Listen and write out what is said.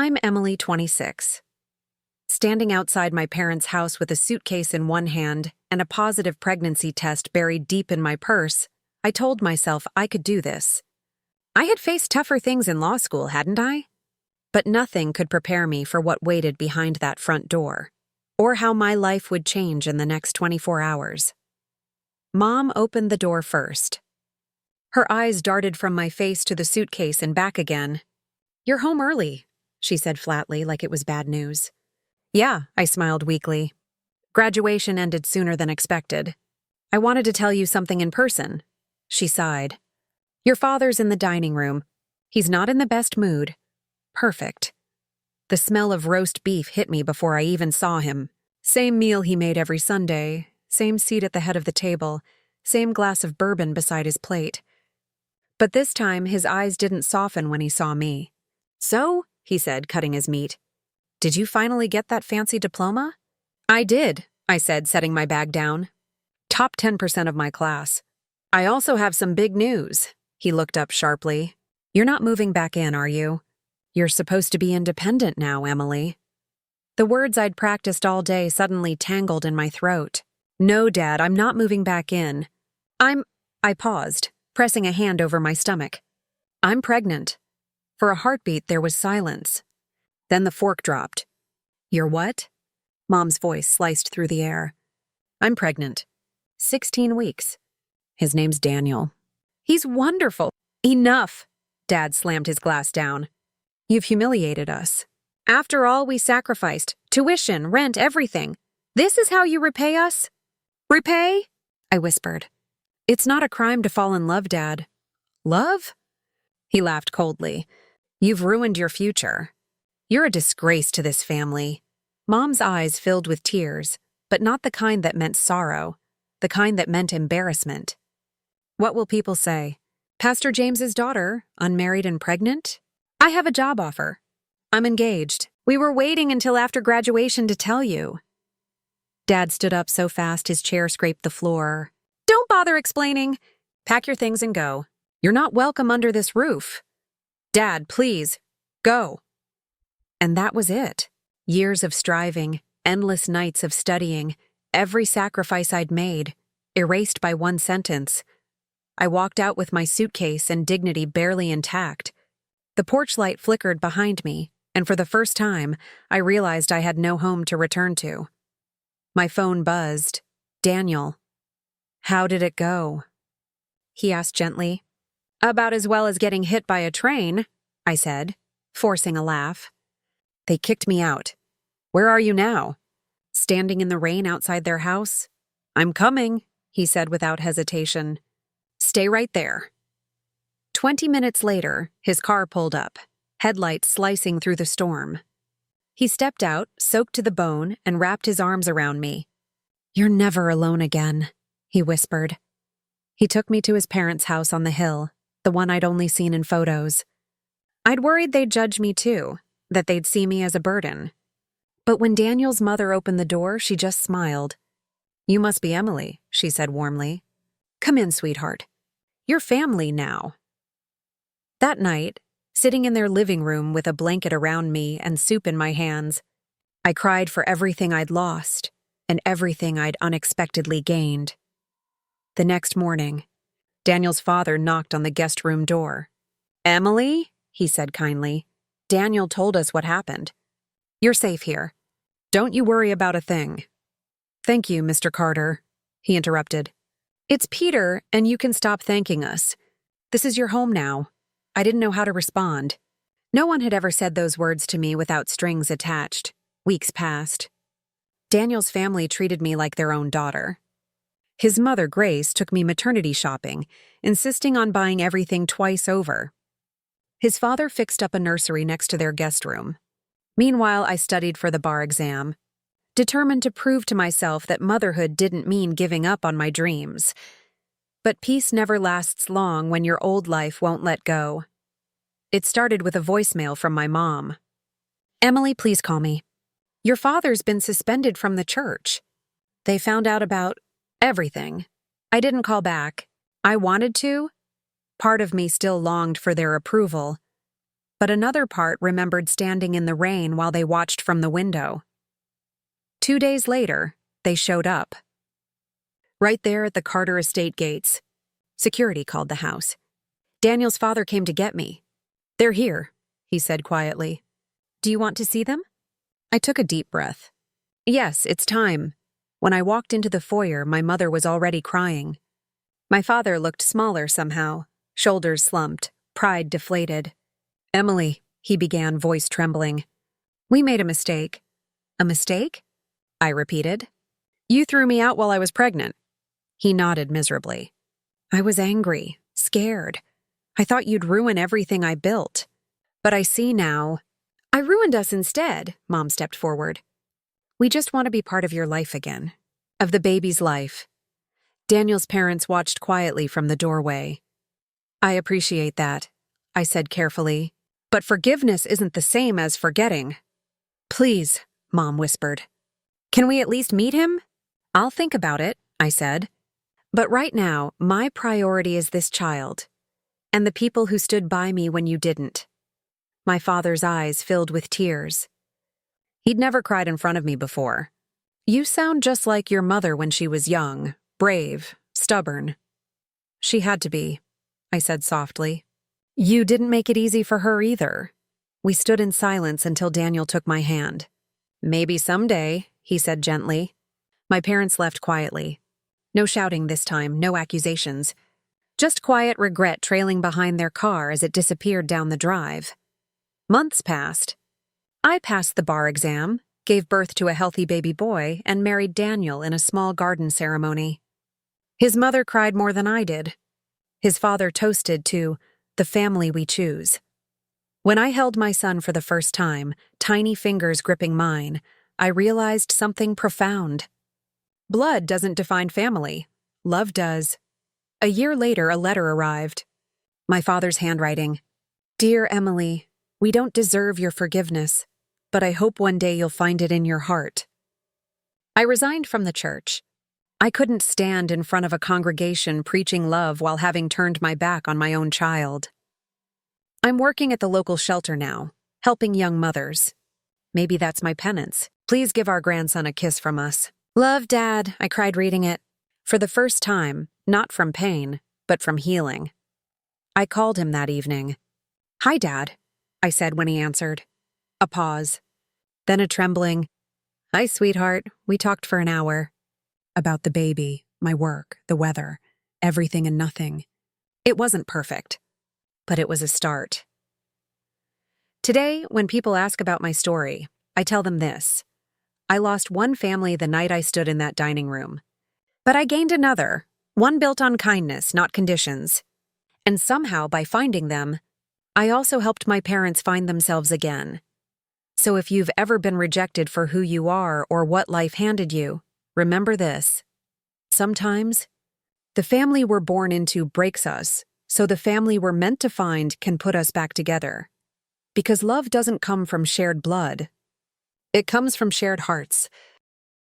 I'm Emily, 26. Standing outside my parents' house with a suitcase in one hand and a positive pregnancy test buried deep in my purse, I told myself I could do this. I had faced tougher things in law school, hadn't I? But nothing could prepare me for what waited behind that front door, or how my life would change in the next 24 hours. Mom opened the door first. Her eyes darted from my face to the suitcase and back again. "You're home early," she said flatly, like it was bad news. "Yeah," I smiled weakly. "Graduation ended sooner than expected. I wanted to tell you something in person." She sighed. "Your father's in the dining room. He's not in the best mood." Perfect. The smell of roast beef hit me before I even saw him. Same meal he made every Sunday, same seat at the head of the table, same glass of bourbon beside his plate. But this time, his eyes didn't soften when he saw me. "So," he said, cutting his meat, "did you finally get that fancy diploma?" "I did," I said, setting my bag down. "Top 10% of my class. I also have some big news." He looked up sharply. "You're not moving back in, are you? You're supposed to be independent now, Emily." The words I'd practiced all day suddenly tangled in my throat. "No, Dad, I'm not moving back in. I paused, pressing a hand over my stomach. "I'm pregnant." For a heartbeat, there was silence. Then the fork dropped. "You're what?" Mom's voice sliced through the air. "I'm pregnant. 16 weeks. His name's Daniel." "He's wonderful." "Enough!" Dad slammed his glass down. "You've humiliated us. After all we sacrificed, tuition, rent, everything. This is how you repay us?" "Repay?" I whispered. "It's not a crime to fall in love, Dad." "Love?" He laughed coldly. "You've ruined your future. You're a disgrace to this family." Mom's eyes filled with tears, but not the kind that meant sorrow, the kind that meant embarrassment. "What will people say? Pastor James's daughter, unmarried and pregnant? I have a job offer. I'm engaged. We were waiting until after graduation to tell you." Dad stood up so fast his chair scraped the floor. "Don't bother explaining. Pack your things and go. You're not welcome under this roof. Dad, please, go." And that was it. Years of striving, endless nights of studying, every sacrifice I'd made, erased by one sentence. I walked out with my suitcase and dignity barely intact. The porch light flickered behind me, and for the first time, I realized I had no home to return to. My phone buzzed. "Daniel." "How did it go?" he asked gently. "About as well as getting hit by a train," I said, forcing a laugh. "They kicked me out. Where are you now?" "Standing in the rain outside their house." "I'm coming," he said without hesitation. "Stay right there." 20 minutes later, his car pulled up, headlights slicing through the storm. He stepped out, soaked to the bone, and wrapped his arms around me. "You're never alone again," he whispered. He took me to his parents' house on the hill, the one I'd only seen in photos. I'd worried they'd judge me too, that they'd see me as a burden. But when Daniel's mother opened the door, she just smiled. "You must be Emily," she said warmly. "Come in, sweetheart. You're family now." That night, sitting in their living room with a blanket around me and soup in my hands, I cried for everything I'd lost and everything I'd unexpectedly gained. The next morning, Daniel's father knocked on the guest room door. "Emily," he said kindly, "Daniel told us what happened. You're safe here. Don't you worry about a thing." "Thank you, Mr. Carter," he interrupted. "It's Peter, and you can stop thanking us. This is your home now." I didn't know how to respond. No one had ever said those words to me without strings attached. Weeks passed. Daniel's family treated me like their own daughter. His mother, Grace, took me maternity shopping, insisting on buying everything twice over. His father fixed up a nursery next to their guest room. Meanwhile, I studied for the bar exam, determined to prove to myself that motherhood didn't mean giving up on my dreams. But peace never lasts long when your old life won't let go. It started with a voicemail from my mom. "Emily, please call me. Your father's been suspended from the church. They found out about everything." I didn't call back. I wanted to. Part of me still longed for their approval. but another part remembered standing in the rain while they watched from the window. 2 days later, they showed up. Right there at the Carter estate gates. Security called the house. Daniel's father came to get me. "They're here," he said quietly. "Do you want to see them?" I took a deep breath. Yes, it's time. When I walked into the foyer, my mother was already crying. My father looked smaller somehow, shoulders slumped, pride deflated. "Emily," he began, voice trembling. "We made a mistake." "A mistake?" I repeated. "You threw me out while I was pregnant." He nodded miserably. "I was angry, scared. I thought you'd ruin everything I built. But I see now. I ruined us instead," Mom stepped forward. "We just want to be part of your life again. Of the baby's life." Daniel's parents watched quietly from the doorway. "I appreciate that," I said carefully. "But forgiveness isn't the same as forgetting." "Please," Mom whispered. "Can we at least meet him?" "I'll think about it," I said. "But right now, my priority is this child, and the people who stood by me when you didn't." My father's eyes filled with tears. He'd never cried in front of me before. "You sound just like your mother when she was young, brave, stubborn." "She had to be," I said softly. "You didn't make it easy for her either." We stood in silence until Daniel took my hand. "Maybe someday," he said gently. My parents left quietly. No shouting this time, no accusations. Just quiet regret trailing behind their car as it disappeared down the drive. Months passed. I passed the bar exam, gave birth to a healthy baby boy, and married Daniel in a small garden ceremony. His mother cried more than I did. His father toasted to the family we choose. When I held my son for the first time, tiny fingers gripping mine, I realized something profound. Blood doesn't define family. Love does. A year later, a letter arrived. My father's handwriting. "Dear Emily, we don't deserve your forgiveness, but I hope one day you'll find it in your heart." I resigned from the church. I couldn't stand in front of a congregation preaching love while having turned my back on my own child. I'm working at the local shelter now, helping young mothers. Maybe that's my penance. Please give our grandson a kiss from us. "Love, Dad," I cried reading it. For the first time, not from pain, but from healing. I called him that evening. "Hi, Dad," I said when he answered. A pause. Then a trembling, "Hi, sweetheart. We talked for an hour." About the baby, my work, the weather, everything and nothing. It wasn't perfect, but it was a start. Today, when people ask about my story, I tell them this. I lost one family the night I stood in that dining room. But I gained another, one built on kindness, not conditions. And somehow, by finding them, I also helped my parents find themselves again. So if you've ever been rejected for who you are or what life handed you, remember this. Sometimes, the family we're born into breaks us, so the family we're meant to find can put us back together. Because love doesn't come from shared blood. It comes from shared hearts,